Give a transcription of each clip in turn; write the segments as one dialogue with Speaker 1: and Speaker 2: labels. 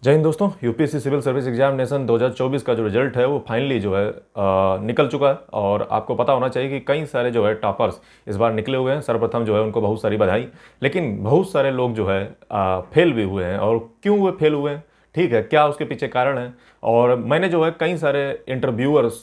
Speaker 1: जय हिंद दोस्तों। UPSC civil service examination 2024 का जो रिजल्ट है वो फाइनली जो है निकल चुका है। और आपको पता होना चाहिए कि कई सारे जो है टॉपर्स इस बार निकले हुए हैं। सर्वप्रथम जो है उनको बहुत सारी बधाई। लेकिन बहुत सारे लोग जो है फेल भी हुए हैं। और क्यों वे फेल हुए हैं, ठीक है, क्या उसके पीछे कारण है। और मैंने जो है कई सारे इंटरव्यूअर्स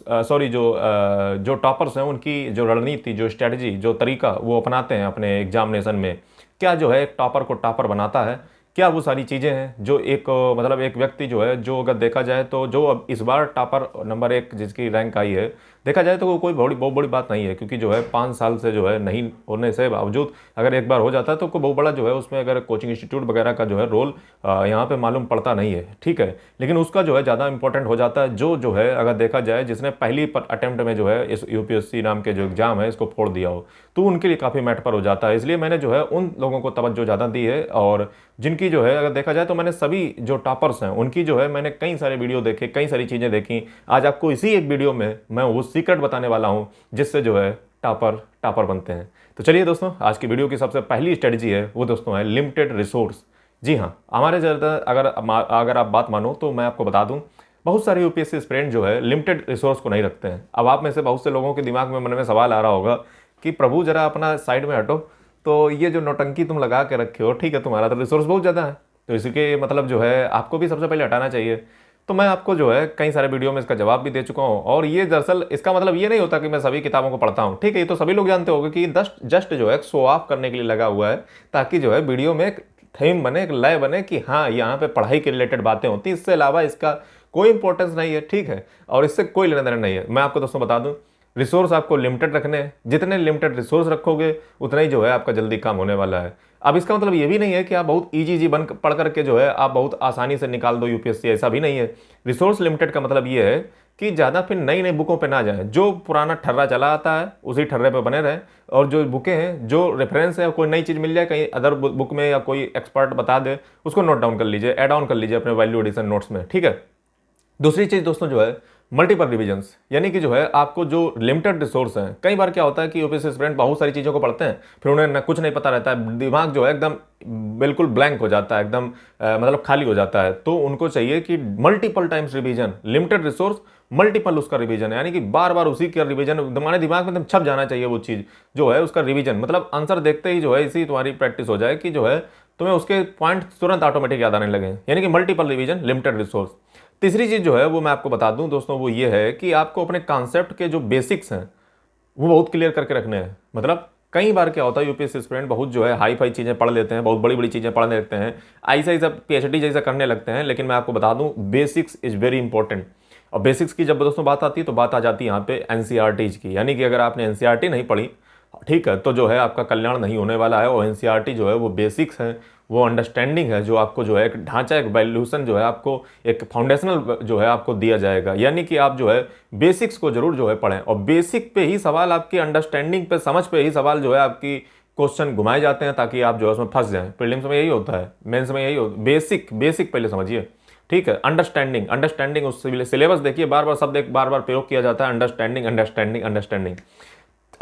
Speaker 1: जो टॉपर्स हैं उनकी जो रणनीति, जो स्ट्रैटेजी, जो तरीका वो अपनाते हैं अपने एग्जामिनेशन में, क्या जो है एक टॉपर को टॉपर बनाता है, क्या वो सारी चीज़ें हैं जो एक मतलब एक व्यक्ति जो है, जो अगर देखा जाए तो जो अब इस बार टॉपर नंबर 1 जिसकी रैंक आई है, देखा जाए तो वो कोई बहुत बड़ी बात नहीं है। क्योंकि जो है 5 साल से जो है नहीं होने से बावजूद अगर एक बार हो जाता है तो कोई बहुत बड़ा जो है उसमें अगर कोचिंग इंस्टीट्यूट वगैरह का जो है रोल यहाँ पे मालूम पड़ता नहीं है, ठीक है। लेकिन उसका जो है ज़्यादा इंपॉर्टेंट हो जाता है जो है अगर देखा जाए जिसने पहली अटेम्प्ट में जो है इस यूपीएससी नाम के जो एग्ज़ाम है इसको फोड़ दिया हो, तो उनके लिए काफ़ी मैटर पर हो जाता है। इसलिए मैंने जो है उन लोगों को तवज्जो ज़्यादा दी है। और जिनकी जो है अगर देखा जाए तो मैंने सभी जो टॉपर्स हैं उनकी जो है मैंने कई सारे वीडियो देखे, कई सारी चीज़ें देखी। आज आपको इसी एक वीडियो में मैं वो सीक्रेट बताने वाला हूँ जिससे जो है टॉपर बनते हैं। तो चलिए दोस्तों, आज की वीडियो की सबसे पहली स्ट्रेटजी है वो दोस्तों है लिमिटेड रिसोर्स। जी हाँ, हमारे ज़्यादा अगर आप बात मानो तो मैं आपको बता दूं, बहुत सारे यूपीएससी एस्पिरेंट जो है लिमिटेड रिसोर्स को नहीं रखते हैं। अब आप में से बहुत से लोगों के दिमाग में, मन में सवाल आ रहा होगा कि प्रभु जरा अपना साइड में हटो, तो ये जो नौटंकी तुम लगा के रखे हो, ठीक है, तुम्हारा तो रिसोर्स बहुत ज़्यादा है, तो इसी के मतलब जो है आपको भी सबसे पहले हटाना चाहिए। तो मैं आपको जो है कई सारे वीडियो में इसका जवाब भी दे चुका हूँ। और ये दरअसल इसका मतलब ये नहीं होता कि मैं सभी किताबों को पढ़ता हूँ, ठीक है, ये तो सभी लोग जानते होंगे कि जस्ट जो है शो ऑफ करने के लिए लगा हुआ है, ताकि जो है वीडियो में एक थीम बने, एक लय बने कि हाँ यहाँ पे पढ़ाई के रिलेटेड बातें होती हैं, इससे अलावा इसका कोई इंपॉर्टेंस नहीं है, ठीक है, और इससे कोई लेना देना नहीं है। मैं आपको दोस्तों बता दूं, रिसोर्स आपको लिमिटेड रखने हैं। जितने लिमिटेड रिसोर्स रखोगे उतना ही जो है आपका जल्दी काम होने वाला है। अब इसका मतलब ये भी नहीं है कि आप बहुत इजी बन पढ़ करके जो है आप बहुत आसानी से निकाल दो यूपीएससी, ऐसा भी नहीं है। रिसोर्स लिमिटेड का मतलब ये है कि ज़्यादा फिर नई नई बुकों पे ना जाएं। जो पुराना ठर्रा चला आता है उसी ठर्रे पे बने रहें। और जो बुकें हैं, जो रेफरेंस है, कोई नई चीज़ मिल जाए कहीं अदर बुक में या कोई एक्सपर्ट बता दे, उसको नोट डाउन कर लीजिए, ऐड ऑन कर लीजिए अपने वैल्यू एडिशन नोट्स में, ठीक है। दूसरी चीज़ दोस्तों जो है मल्टीपल रिविजन्स, यानी कि जो है आपको जो लिमिटेड रिसोर्स हैं, कई बार क्या होता है कि यूपीएससी स्टूडेंट बहुत सारी चीज़ों को पढ़ते हैं, फिर उन्हें कुछ नहीं पता रहता है, दिमाग जो है एकदम बिल्कुल ब्लैंक हो जाता है, एकदम मतलब खाली हो जाता है। तो उनको चाहिए कि multiple times revision, limited resource multiple उसका रिवीजन है, यानी कि बार बार उसी का रिवीजन तुम्हारे दिमाग में एकदम छप जाना चाहिए। वो चीज़ जो है उसका रिवीजन मतलब आंसर देखते ही जो है इसी तुम्हारी प्रैक्टिस हो जाए कि जो है तुम्हें उसके पॉइंट तुरंत ऑटोमेटिक याद आने लगे, यानी कि मल्टीपल रिवीजन, लिमिटेड रिसोर्स। तीसरी चीज़ जो है वो मैं आपको बता दूं दोस्तों, वो ये है कि आपको अपने कॉन्सेप्ट के जो बेसिक्स हैं वो बहुत क्लियर करके रखने हैं। मतलब कई बार क्या होता है यूपीएससी स्टूडेंट बहुत जो है हाई फाई चीज़ें पढ़ लेते हैं, बहुत बड़ी बड़ी चीज़ें पढ़ने लगते हैं, ऐसा ऐसा पीएचडी जैसा करने लगते हैं। लेकिन मैं आपको बता दूं, बेसिक्स इज़ वेरी इंपॉर्टेंट। और बेसिक्स की जब दोस्तों बात आती है तो बात आ जाती है यहाँ पे एनसीईआरटीज की, यानी कि अगर आपने एनसीईआरटी नहीं पढ़ी, ठीक है, तो जो है आपका कल्याण नहीं होने वाला है। और एनसीईआरटी जो है वो बेसिक्स है, वो अंडरस्टैंडिंग है, जो आपको जो है एक ढांचा, एक वैल्यूशन जो है आपको एक फाउंडेशनल जो है आपको दिया जाएगा। यानी कि आप जो है बेसिक्स को जरूर जो है पढ़ें। और बेसिक पे ही सवाल, आपकी अंडरस्टैंडिंग पे, समझ पे ही सवाल जो है आपकी क्वेश्चन घुमाए जाते हैं, ताकि आप जो है उसमें फंस जाएं। प्रीलिम्स में यही होता है, मेंस में यही होता है। बेसिक पहले समझिए, ठीक है। अंडरस्टैंडिंग उस सिलेबस देखिए, बार बार शब्द एक बार बार प्रयोग किया जाता है, अंडरस्टैंडिंग।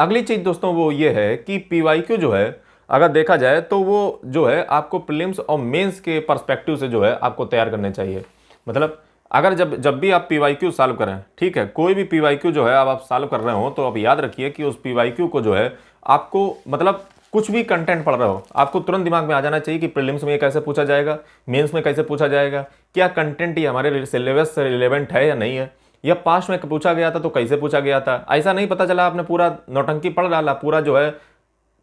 Speaker 1: अगली चीज दोस्तों वो ये है कि पीवाईक्यू जो है अगर देखा जाए तो वो जो है आपको प्रीलिम्स और मेंस के पर्सपेक्टिव से जो है आपको तैयार करने चाहिए। मतलब अगर जब भी आप पीवाईक्यू सॉल्व करें, ठीक है, कोई भी पीवाईक्यू जो है अब आप सॉल्व कर रहे हो, तो आप याद रखिए कि उस पीवाईक्यू को जो है आपको मतलब कुछ भी कंटेंट पढ़ रहे हो, आपको तुरंत दिमाग में आ जाना चाहिए कि प्रीलिम्स में ये कैसे पूछा जाएगा, मेंस में कैसे पूछा जाएगा, क्या कंटेंट ये हमारे सिलेबस से रिलेवेंट है या नहीं है, या पास्ट में पूछा गया था तो कैसे पूछा गया था। ऐसा नहीं पता चला आपने पूरा नौटंकी पढ़ डाला, पूरा जो है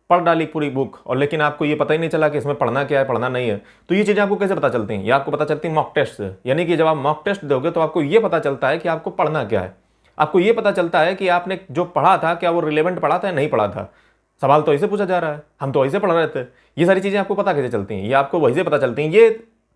Speaker 1: पढ़ डाली पूरी बुक, और लेकिन आपको ये पता ही नहीं चला कि इसमें पढ़ना क्या है, पढ़ना नहीं है। तो ये चीज़ें आपको कैसे पता चलती हैं? ये आपको पता चलती है मॉक टेस्ट से। यानी कि जब आप मॉक टेस्ट दोगे तो आपको ये पता चलता है कि आपको पढ़ना क्या है। आपको ये पता चलता है कि आपने जो पढ़ा था क्या वो रिलेवेंट पढ़ा था या नहीं पढ़ा था। सवाल तो ऐसे पूछा जा रहा है, हम तो ऐसे पढ़ रहे थे। ये सारी चीज़ें आपको पता कैसे चलती हैं? ये आपको वही से पता चलती हैं। ये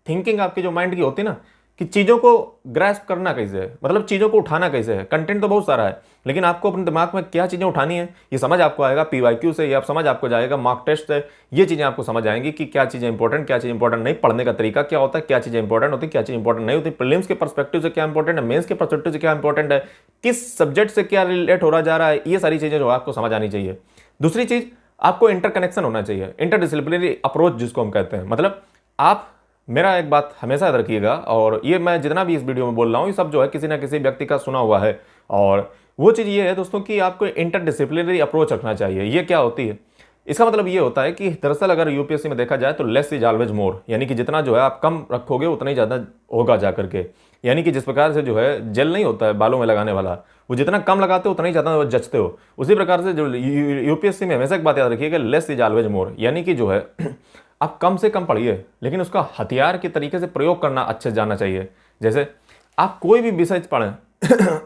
Speaker 1: थिंकिंग आपकी जो माइंड की होती है ना, कि चीज़ों को ग्रैस्प करना कैसे है, मतलब चीज़ों को उठाना कैसे है। कंटेंट तो बहुत सारा है, लेकिन आपको अपने दिमाग में क्या चीज़ें उठानी है ये समझ आपको आएगा पीवाईक्यू से, ये आप समझ आपको जाएगा मॉक टेस्ट से। ये चीज़ें आपको समझ आएंगी कि क्या चीज़ें इंपॉर्टेंट, क्या चीज़ इंपॉर्टेंट नहीं, पढ़ने का तरीका क्या होता है, क्या चीज़ें इंपॉर्टेंट होती है, क्या चीज़ इंपॉर्टेंट नहीं होती, प्रीलिम्स के पर्सपेक्टिव से क्या इंपॉर्टेंट है, मेंस के पर्सपेक्टिव से क्या इंपॉर्टेंट है, किस सब्जेक्ट से क्या रिलेट हो रहा जा रहा है। ये सारी चीज़ें जो आपको समझ आनी चाहिए। दूसरी चीज़, आपको इंटरकनेक्शन होना चाहिए, इंटरडिसिप्लिनरी अप्रोच जिसको हम कहते हैं। मतलब आप मेरा एक बात हमेशा याद रखिएगा, और ये मैं जितना भी इस वीडियो में बोल रहा हूँ ये सब जो है किसी ना किसी व्यक्ति का सुना हुआ है। और वो चीज़ ये है दोस्तों कि आपको इंटरडिसिप्लिनरी अप्रोच रखना चाहिए। ये क्या होती है, इसका मतलब ये होता है कि दरअसल अगर यूपीएससी में देखा जाए तो लेस इज ऑलवेज मोर, यानी कि जितना जो है आप कम रखोगे उतना ही ज़्यादा होगा जा करके। यानी कि जिस प्रकार से जो है जेल नहीं होता है बालों में लगाने वाला, वो जितना कम लगाते हो उतना ही ज़्यादा जचते हो, उसी प्रकार से जो यूपीएससी में हमेशा एक बात याद रखिएगा, लेस इज ऑलवेज मोर, यानी कि जो है आप कम से कम पढ़िए लेकिन उसका हथियार के तरीके से प्रयोग करना अच्छे से जाना चाहिए। जैसे आप कोई भी विषय पढ़ें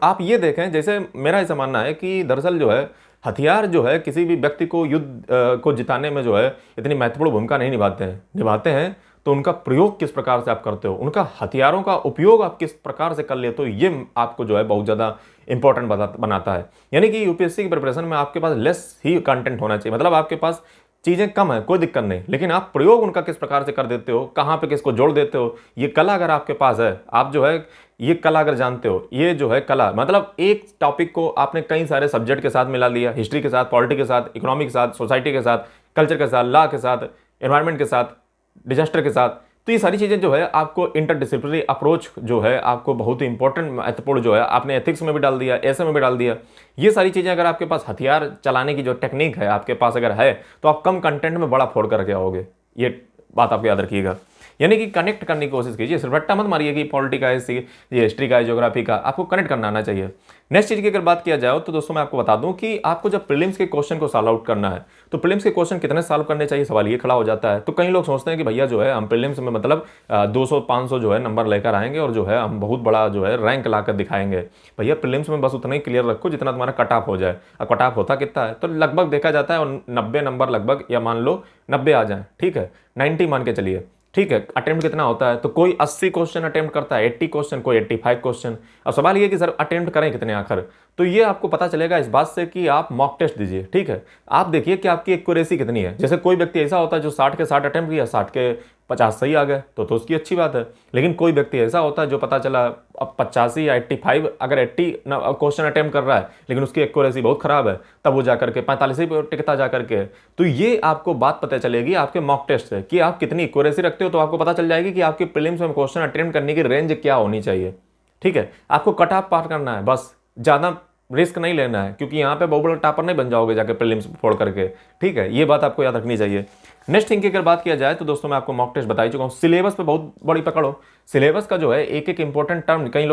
Speaker 1: आप ये देखें, जैसे मेरा ऐसा मानना है कि दरअसल जो है हथियार जो है किसी भी व्यक्ति को युद्ध को जिताने में जो है इतनी महत्वपूर्ण भूमिका नहीं निभाते हैं तो उनका प्रयोग किस प्रकार से आप करते हो, उनका हथियारों का उपयोग आप किस प्रकार से कर लेते हो, ये आपको जो है बहुत ज़्यादा इंपॉर्टेंट बनाता है। यानी कि यूपीएससी की प्रिपरेशन में आपके पास लेस ही कंटेंट होना चाहिए, मतलब आपके पास चीज़ें कम है, कोई दिक्कत नहीं, लेकिन आप प्रयोग उनका किस प्रकार से कर देते हो, कहाँ पे किसको जोड़ देते हो, ये कला अगर आपके पास है, आप जो है ये कला अगर जानते हो, ये जो है कला मतलब एक टॉपिक को आपने कई सारे सब्जेक्ट के साथ मिला लिया, हिस्ट्री के साथ, पॉलिटी के साथ, इकोनॉमी के साथ, सोसाइटी के साथ, कल्चर के साथ, लॉ के साथ, एनवायरनमेंट के साथ, डिजास्टर के साथ, तो ये सारी चीज़ें जो है आपको इंटरडिसिप्लिनरी अप्रोच जो है आपको बहुत ही इंपॉर्टेंट महत्वपूर्ण जो है आपने एथिक्स में भी डाल दिया, ऐसे में भी डाल दिया। ये सारी चीज़ें अगर आपके पास हथियार चलाने की जो टेक्निक है आपके पास अगर है तो आप कम कंटेंट में बड़ा फोड़ करके आओगे, ये बात आपको याद रखिएगा। यानी कि कनेक्ट करने की कोशिश कीजिए, सिर्फ रट्टा मत मारिए कि पॉलिटी का है, ये हिस्ट्री का है, ज्योग्राफी का, आपको कनेक्ट करना आना चाहिए। नेक्स्ट चीज़ की अगर बात किया जाए तो दोस्तों मैं आपको बता दूं कि आपको जब प्रीलिम्स के क्वेश्चन को सॉल्व आउट करना है तो प्रीलिम्स के क्वेश्चन कितने सॉल्व करने चाहिए, सवाल ये खड़ा हो जाता है। तो कई लोग सोचते हैं कि भैया जो है हम प्रीलिम्स में मतलब 200-500 जो है नंबर लेकर आएंगे और जो है हम बहुत बड़ा जो है रैंक लाकर दिखाएंगे। भैया प्रीलिम्स में बस उतना ही क्लियर रखो जितना तुम्हारा कट ऑफ हो जाए। और कट ऑफ होता कितना है, तो लगभग देखा जाता है और 90 नंबर लगभग, या मान लो 90 आ जाए, ठीक है, 90 मान के चलिए, ठीक है। अटेम्प्ट कितना होता है, तो कोई 80 क्वेश्चन अटेम्प्ट करता है, 80 क्वेश्चन, कोई 85 क्वेश्चन। अब सवाल ये कि सर अटेम्प्ट करें कितने आखिर, तो ये आपको पता चलेगा इस बात से कि आप मॉक टेस्ट दीजिए, ठीक है। आप देखिए कि आपकी एक्यूरेसी कितनी है। जैसे कोई व्यक्ति ऐसा होता है जो 60 के 60 अटेम्प्ट किया, 60 के 50 सही आ गए तो उसकी अच्छी बात है। लेकिन कोई व्यक्ति ऐसा होता है जो पता चला अब 85 या 85, अगर 80 क्वेश्चन अटेम्प्ट कर रहा है लेकिन उसकी एक्यूरेसी बहुत खराब है, तब वो जाकर के 45 पे टिकता जाकर के। तो ये आपको बात पता चलेगी आपके मॉक टेस्ट से कि आप कितनी एक्यूरेसी रखते हो, तो आपको पता चल जाएगी कि आपके प्रीलिम्स में क्वेश्चन अटेम्प्ट करने की रेंज क्या होनी चाहिए, ठीक है। आपको कट ऑफ पार करना है, बस ज़्यादा रिस्क नहीं लेना है, क्योंकि यहाँ पे बहुत बड़ा टॉपर नहीं बन जाओगे जाके प्रीलिम्स फोड़ करके, ठीक है। ये बात आपको याद रखनी चाहिए। नेक्स्ट थिंग की अगर बात किया जाए तो दोस्तों मैं आपको मॉक टेस्ट बता ही चुका हूँ। सिलेबस पे बहुत बड़ी पकड़ हो, सिलेबस का जो है एक एक इंपॉर्टेंट टर्म, कई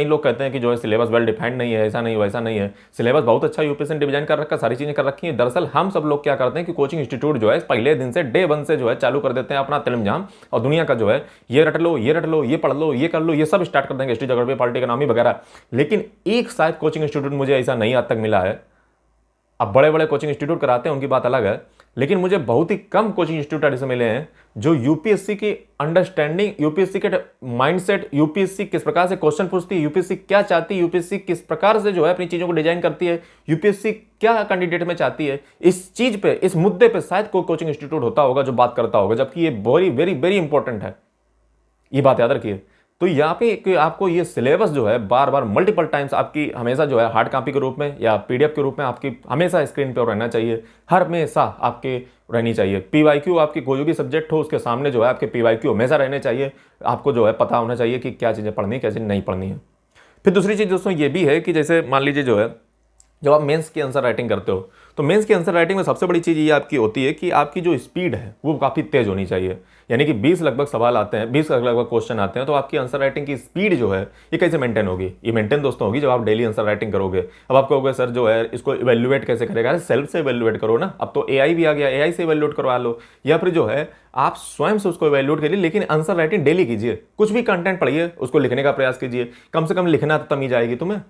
Speaker 1: लोग कहते हैं कि जो है सिलेबस वेल डिफाइंड नहीं है, ऐसा नहीं वैसा नहीं है। सिलेबस बहुत अच्छा यूपीएससी ने डिजाइन कर रखा है, सारी चीजें कर रखी है। दरअसल हम सब लोग क्या करते हैं कि कोचिंग इंस्टीट्यूट जो है पहले दिन से डे 1 से जो है चालू कर देते हैं अपना तिलमजाम, और दुनिया का जो है ये रट लो, ये रट लो, ये पढ़ लो, ये कर लो, ये सब स्टार्ट कर देंगे, हिस्ट्री, ज्योग्राफी, पॉलिटी, इकोनॉमी वगैरह। लेकिन एक शायद कोचिंग इंस्टीट्यूट मुझे ऐसा नहीं आज तक मिला है। अब बड़े बड़े कोचिंग इंस्टीट्यूट कराते हैं उनकी बात अलग है, लेकिन मुझे बहुत ही कम कोचिंग इंस्टीट्यूट ऐसे मिले हैं जो यूपीएससी की अंडरस्टैंडिंग, यूपीएससी के माइंडसेट, यूपीएससी किस प्रकार से क्वेश्चन पूछती है, यूपीएससी क्या चाहती है, यूपीएससी किस प्रकार से जो है अपनी चीजों को डिजाइन करती है, यूपीएससी क्या कैंडिडेट में चाहती है, इस चीज पे, इस मुद्दे पे शायद कोई कोचिंग इंस्टीट्यूट होता होगा जो बात करता होगा, जबकि ये वेरी वेरी वेरी इंपॉर्टेंट है। ये बात याद रखिए। तो यहाँ पे आपको ये सिलेबस जो है बार बार मल्टीपल टाइम्स आपकी हमेशा जो है हार्ड कॉपी के रूप में या पीडीएफ के रूप में आपकी हमेशा स्क्रीन पर रहना चाहिए, हमेशा आपके रहनी चाहिए। पीवाईक्यू आपकी कोई भी सब्जेक्ट हो उसके सामने जो है आपके पीवाईक्यू हमेशा रहने चाहिए। आपको जो है पता होना चाहिए कि क्या चीज़ें पढ़नी है, क्या चीज़ें नहीं पढ़नी है। फिर दूसरी चीज़ दोस्तों ये भी है कि जैसे मान लीजिए जो है जब आप मेंस की आंसर राइटिंग करते हो तो मेंस की आंसर राइटिंग में सबसे बड़ी चीज़ ये आपकी होती है कि आपकी जो स्पीड है वो काफ़ी तेज़ होनी चाहिए। यानी कि 20 लगभग सवाल आते हैं, 20 लगभग क्वेश्चन आते हैं, तो आपकी आंसर राइटिंग की स्पीड जो है ये कैसे मेंटेन होगी? ये मेंटेन दोस्तों होगी जब आप डेली आंसर राइटिंग करोगे। अब आप कहोगे सर जो है इसको इवेल्युएट कैसे करेगा? अरे सेल्फ से इवेल्युएट करो ना, अब तो एआई भी आ गया, एआई से इवेल्युएट करवा लो, या फिर जो है आप स्वयं से उसको इवेल्युएट करिए, लेकिन आंसर राइटिंग डेली कीजिए। कुछ भी कंटेंट पढ़िए, उसको लिखने का प्रयास कीजिए, कम से कम लिखना तो तमीज आएगी तुम्हें,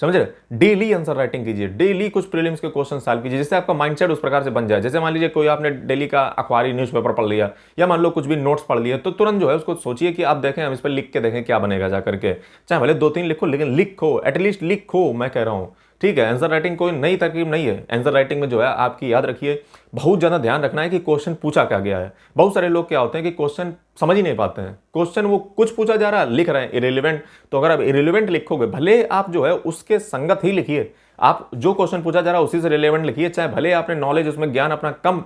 Speaker 1: समझ रहे? डेली आंसर राइटिंग कीजिए, डेली कुछ प्रीलिम्स के क्वेश्चन सॉल्व कीजिए, जिससे आपका माइंडसेट उस प्रकार से बन जाए। जैसे मान लीजिए कोई आपने डेली का अखबारी न्यूज़पेपर पढ़ लिया, या मान लो कुछ भी नोट्स पढ़ लिया, तो तुरंत जो है उसको सोचिए कि आप देखें, हम इस पर लिख के देखें क्या बनेगा जा करके। चाहे भले 2-3 लिखो, लेकिन लिखो, एटलीस्ट लिखो, मैं कह रहा हूँ, ठीक है। आंसर राइटिंग कोई नई तरकीब नहीं है। आंसर राइटिंग में जो है आपकी याद रखिए बहुत ज़्यादा ध्यान रखना है कि क्वेश्चन पूछा क्या गया है। बहुत सारे लोग क्या होते हैं कि क्वेश्चन समझ ही नहीं पाते हैं। क्वेश्चन वो कुछ पूछा जा रहा है, लिख रहे हैं इरेलीवेंट, तो अगर आप इरेलीवेंट लिखोगे, भले आप जो है उसके संगत ही लिखिए, आप जो क्वेश्चन पूछा जा रहा है उसी से रिलेवेंट लिखिए, चाहे भले आपने नॉलेज उसमें ज्ञान अपना कम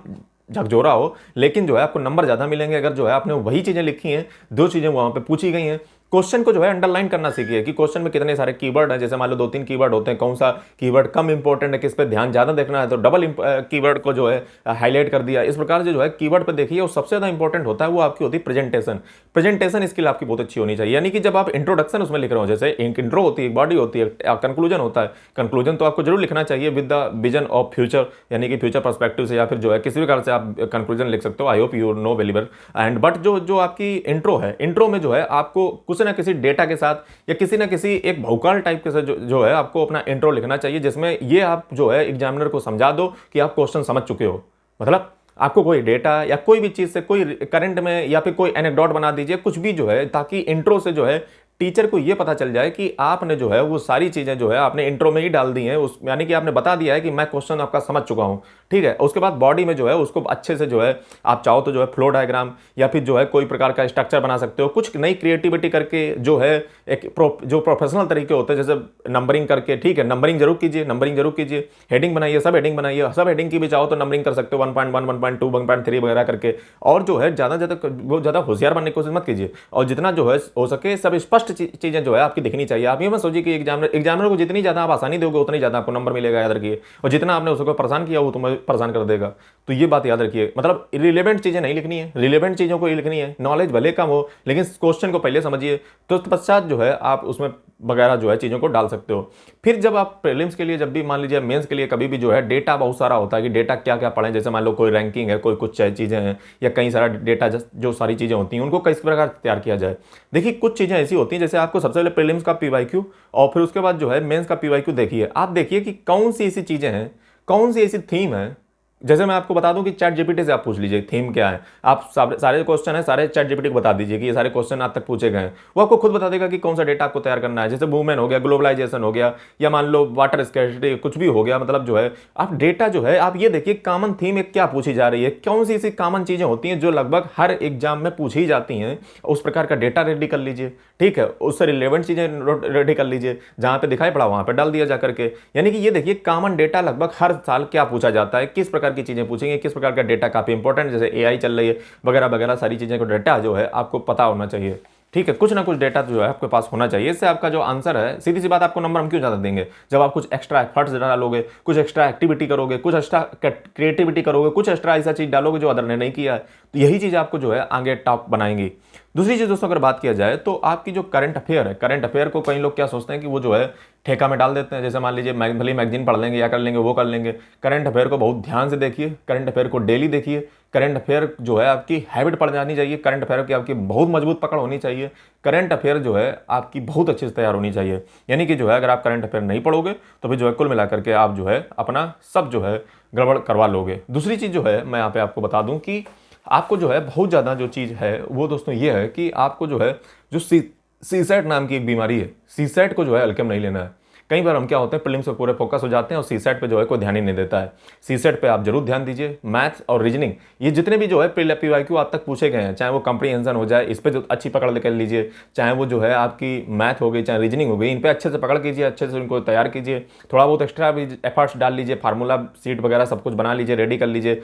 Speaker 1: झकझोरा हो, लेकिन जो है आपको नंबर ज़्यादा मिलेंगे अगर जो है आपने वही चीज़ें लिखी हैं, दो चीज़ें वहाँ पे पूछी गई हैं। क्वेश्चन को जो है अंडरलाइन करना सीखिए कि क्वेश्चन में कितने सारे कीवर्ड हैं, जैसे मान लो 2-3 कीवर्ड होते हैं, कौन सा कीवर्ड कम इंपॉर्टेंट है, किस पे ध्यान ज़्यादा देखना है तो डबल कीवर्ड को जो है हाईलाइट कर दिया। इस प्रकार से जो है कीवर्ड पे देखिए, और सबसे ज़्यादा इंपॉर्टेंट होता है वो आपकी होती है प्रेजेंटेशन स्किल आपकी बहुत अच्छी होनी चाहिए। यानी कि जब आप इंट्रोडक्शन उसमें लिख रहे हो, जैसे एक इंट्रो होती है, एक बॉडी होती है, कंक्लूजन होता है। कंक्लूजन तो आपको जरूर लिखना चाहिए with the vision of future, यानी कि फ्यूचर पर्सपेक्टिव से, या फिर जो है किसी भी कारण से आप कंक्लूजन लिख सकते हो। I hope you know very well and but जो आपकी इंट्रो है, इंट्रो में जो है आपको कुछ ना किसी डेटा के साथ या किसी ना किसी एक भौकाल टाइप के साथ जो है आपको अपना इंट्रो लिखना चाहिए, जिसमें ये आप जो है एग्जामिनर को समझा दो कि आप क्वेश्चन समझ चुके हो। मतलब आपको कोई डेटा या कोई भी चीज से कोई करंट में या फिर कोई एनेक्डोट बना दीजिए, कुछ भी जो है, ताकि इंट्रो से जो है टीचर को यह पता चल जाए कि आपने जो है वो सारी चीजें जो है आपने इंट्रो में ही डाल दी हैं, उस यानी कि आपने बता दिया है कि मैं क्वेश्चन आपका समझ चुका हूं। ठीक है, उसके बाद बॉडी में जो है उसको अच्छे से जो है आप चाहो तो जो है फ्लो डायग्राम या फिर जो है कोई प्रकार का स्ट्रक्चर बना सकते हो, कुछ नई क्रिएटिविटी करके जो है एक जो प्रोफेशनल तरीके होते हैं, जैसे नंबरिंग करके। ठीक है, नंबरिंग जरूर कीजिए, हेडिंग बनाइए, सब हेडिंग की भी चाहो तो नंबरिंग कर सकते हो 1.1, 1.2, 1.3 वगैरह करके। और जो है ज़्यादा होशियार बनने की कोशिश मत कीजिए, और जितना जो है हो सके सब स्पष्ट चीजें जो है आपकी दिखनी चाहिए। आप ये मत सोचिए कि एग्जामिनर को जितनी ज्यादा आप आसानी दोगे उतनी ज्यादा आपको नंबर मिलेगा, याद रखिए। और जितना आपने उसको परेशान किया वो तुम्हें परेशान कर देगा। तो ये बात याद रखिए, मतलब रिलेवेंट चीजें नहीं लिखनी है, रिलेवेंट चीजों को ही लिखनी है। नॉलेज भले कम हो लेकिन क्वेश्चन को पहले समझिए, तो पश्चात जो है आप उसमें वगैरह जो है चीज़ों को डाल सकते हो। फिर जब आप प्रीलिम्स के लिए, जब भी मान लीजिए मेंस के लिए कभी भी जो है डेटा बहुत सारा होता है कि डेटा क्या क्या पढ़ें, जैसे मान लो कोई रैंकिंग है, कोई कुछ चीज़ें हैं, या कई सारा डेटा जो सारी चीज़ें होती हैं उनको किस प्रकार तैयार किया जाए। देखिए कुछ चीज़ें ऐसी होती हैं, जैसे आपको सबसे पहले प्रीलिम्स का पीवाईक्यू और फिर उसके बाद जो है मेंस का पीवाईक्यू देखिए। आप देखिए कि कौन सी ऐसी चीज़ें हैं, कौन सी ऐसी थीम है। जैसे मैं आपको बता दूं कि चैट जीपीटी से आप पूछ लीजिए थीम क्या है, आप सारे क्वेश्चन है सारे चैट जीपीटी को बता दीजिए कि ये सारे क्वेश्चन आज तक पूछे गए हैं, वो आपको खुद बता देगा कि कौन सा डेटा आपको तैयार करना है। जैसे वुमेन हो गया, ग्लोबलाइजेशन हो गया, या मान लो वाटर स्कैर्सिटी, कुछ भी हो गया। मतलब जो है आप डेटा जो है आप ये देखिए कॉमन थीम एक क्या पूछी जा रही है, कौन सी ऐसी कॉमन चीजें होती हैं जो लगभग हर एग्जाम में पूछी जाती हैं, उस प्रकार का डेटा रेडी कर लीजिए। ठीक है, उससे रिलेवेंट चीजें रेडी कर लीजिए, जहां पे दिखाई पड़ा वहां पे डाल दिया जा करके। यानी कि ये देखिए कॉमन डेटा लगभग हर साल क्या पूछा जाता है, किस प्रकार की चीजें पूछेंगे, किस प्रकार का डेटा काफी इंपॉर्टेंट, जैसे एआई चल रही है वगैरह वगैरह, सारी चीजें को डेटा जो है आपको पता होना चाहिए। ठीक है, कुछ ना कुछ डेटा जो है आपके पास होना चाहिए। इससे आपका जो आंसर है, सीधी सी बात, आपको नंबर हम क्यों ज्यादा देंगे, जब आप कुछ एक्स्ट्रा एफर्ट्स डालोगे, कुछ एक्स्ट्रा एक्टिविटी करोगे, कुछ एक्स्ट्रा क्रिएटिविटी करोगे, कुछ एक्स्ट्रा ऐसा चीज डालोगे जो अदर ने नहीं किया है, तो यही चीज आपको जो है आगे टॉप बनाएंगी। दूसरी चीज दोस्तों अगर बात किया जाए तो आपकी जो करंट अफेयर है, करंट अफेयर को कई लोग क्या सोचते हैं कि वो जो है ठेका में डाल देते हैं। जैसे मान लीजिए भले मैगजीन पढ़ लेंगे या कर लेंगे, वो कर लेंगे। करंट अफेयर को बहुत ध्यान से देखिए, करंट अफेयर को डेली देखिए। करंट अफेयर जो है आपकी हैबिट पड़ जानी चाहिए, करंट अफेयर की आपकी बहुत मजबूत पकड़ होनी चाहिए। करंट अफेयर जो है आपकी बहुत अच्छे से तैयार होनी चाहिए। यानी कि जो है अगर आप करंट अफेयर नहीं पढ़ोगे तो फिर जो है कुल मिलाकर के आप जो है अपना सब जो है गड़बड़ करवा लोगे। दूसरी चीज जो है मैं यहाँ पे आपको बता दूं कि आपको जो है बहुत ज़्यादा जो चीज़ है वो दोस्तों ये है कि आपको जो है जो सीसेट नाम की एक बीमारी है, सीसेट को जो है हल्के में नहीं लेना है। कई बार हम क्या होते हैं प्रीलिम्स पे पूरे फोकस हो जाते हैं और सीसेट पे जो है कोई ध्यान ही नहीं देता है। सीसेट पे आप जरूर ध्यान दीजिए। मैथ्स और रीजनिंग, ये जितने भी जो है पीवाईक्यू आज तक पूछे गए हैं, चाहे वो कॉम्प्रीहेंशन हो जाए, इस पर जो अच्छी पकड़ कर लीजिए, चाहे वो जो है आपकी मैथ हो गई, चाहे रीजनिंग हो गई, इन पर अच्छे से पकड़ कीजिए, अच्छे से उनको तैयार कीजिए। थोड़ा बहुत एक्स्ट्रा भी एफर्ट्स डाल लीजिए, फार्मूला सीट वगैरह सब कुछ बना लीजिए, रेडी कर लीजिए।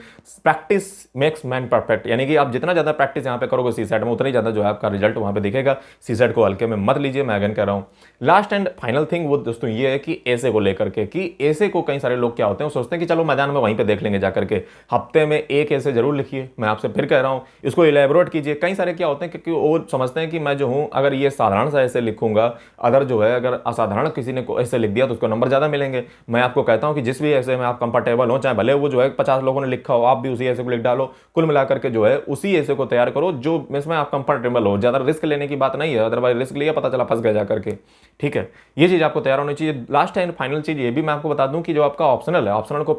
Speaker 1: प्रैक्टिस मेक्स मैन परफेक्ट, यानी कि आप जितना ज़्यादा प्रैक्टिस यहाँ पे करोगे सीसेट में, उतना ही ज़्यादा जो है आपका रिजल्ट वहाँ पे दिखेगा। सीसेट को हल्के में मत लीजिए, मैं अगेन कह रहा हूँ। लास्ट एंड फाइनल थिंग वो दोस्तों ये है कि ऐसे को लेकर के, कि ऐसे को कई सारे लोग क्या होते हैं, सोचते हैं कि चलो मैदान में वहीं पे देख लेंगे जाकर के। हफ्ते में एक ऐसे जरूर लिखिए, मैं आपसे फिर कह रहा हूं, इसको इलेबोरेट कीजिए। कई सारे क्या होते हैं क्योंकि वो समझते हैं कि मैं जो हूं अगर ये साधारण सा ऐसे लिखूंगा, अगर जो है अगर असाधारण किसी ने ऐसे लिख दिया तो उसको नंबर ज्यादा मिलेंगे। मैं आपको कहता हूं कि जिस भी ऐसे में आप कंफर्टेबल हो, चाहे भले वो जो है 50 लोगों ने लिखा हो, आप भी उसी ऐसे को लिख डालो। कुल मिलाकर के जो है उसी ऐसे को तैयार करो जो इसमें आप कंफर्टेबल हो। ज्यादा रिस्क लेने की बात नहीं है, अदरवाइज रिस्क लिया पता चला फंस गया जाकर के। ठीक है, ये चीज आपको तैयार होनी चाहिए। लास्ट एंड फाइनल चीज ये भी मैं आपको बता दूं कि जो आपका ऑप्शनल है, ऑप्शनल को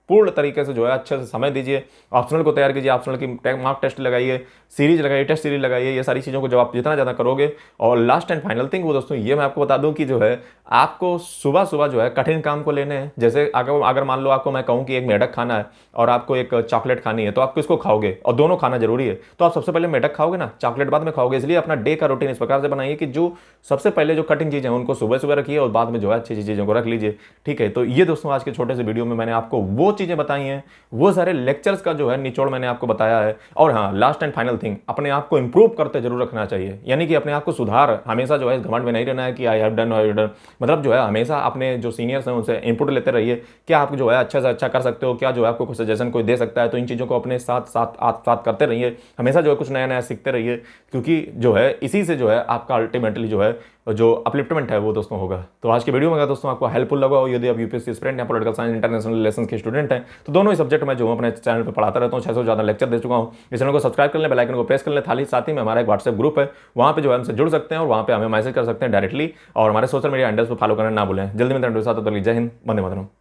Speaker 1: पूर्ण तरीके से जो है अच्छे से समय दीजिए, ऑप्शनल को तैयार कीजिए, ऑप्शनल की मार्क टेस्ट लगाइए, सीरीज लगाइए, टेस्ट सीरीज लगाइए। ये सारी चीज़ों को जब आप जितना ज़्यादा करोगे, और लास्ट एंड फाइनल थिंग वो दोस्तों ये मैं आपको बता दूं कि जो है आपको सुबह सुबह जो है कठिन काम को लेने हैं। जैसे अगर मान लो आपको मैं कहूँ कि एक मेढक खाना है और आपको एक चॉकलेट खानी है, तो आप किसको खाओगे, और दोनों खाना जरूरी है, तो आप सबसे पहले मेढक खाओगे ना, चॉकलेट बाद में खाओगे। इसलिए अपना डे का रूटीन इस प्रकार से बनाइए कि जो सबसे पहले जो कठिन चीज़ें हैं उनको सुबह सुबह रखिए और बाद में जो है अच्छी चीज़ों को रख लीजिए। ठीक है, तो ये दोस्तों आज के छोटे से वीडियो में मैंने आपको वो चीज़ें बताई हैं, वो सारे लेक्चर्स का जो है निचोड़ मैंने आपको बताया है। और हाँ, लास्ट एंड फाइनल थिंग, अपने आप को इंप्रूव करते जरूर रखना चाहिए, यानी कि अपने आप को सुधार, हमेशा जो है घमंड में नहीं रहना है कि I have done, I have done. मतलब जो है हमेशा अपने जो सीनियर्स हैं उनसे इनपुट लेते रहिए, क्या आप जो है अच्छा से अच्छा कर सकते हो, क्या जो है आपको कुछ सजेशन कोई दे सकता है, तो इन चीज़ों को अपने साथ साथ साथ करते रहिए, हमेशा जो है कुछ नया नया सीखते रहिए, क्योंकि जो है इसी से जो है आपका अल्टीमेटली जो है जो अपलिफ्टमेंट है वो दोस्तों होगा। तो आज की वीडियो में अगर दोस्तों आपको हेल्पफुल लगा हो, यदि आप यूपीएससी एस्पिरेंट या पॉलिटिकल साइंस इंटरनेशनल रिलेशंस के स्टूडेंट हैं, तो दोनों ही सब्जेक्ट में जो हूँ अपने चैनल पर पढ़ाता रहता हूँ, 600 से ज़्यादा लेक्चर दे चुका हूँ। इस चैनल को सब्सक्राइब कर लें, बेल आइकन को प्रेस कर लें, साथ ही में हमारा एक व्हाट्सएप ग्रुप है, वहाँ पे जो है हमसे जुड़ सकते हैं और वहाँ पे हमें मैसेज कर सकते हैं डायरेक्टली, और हमारे सोशल मीडिया हैंडल्स पर फॉलो करना ना भूलें। जल्दी मिलते हैं, जय हिंद, वंदे मातरम।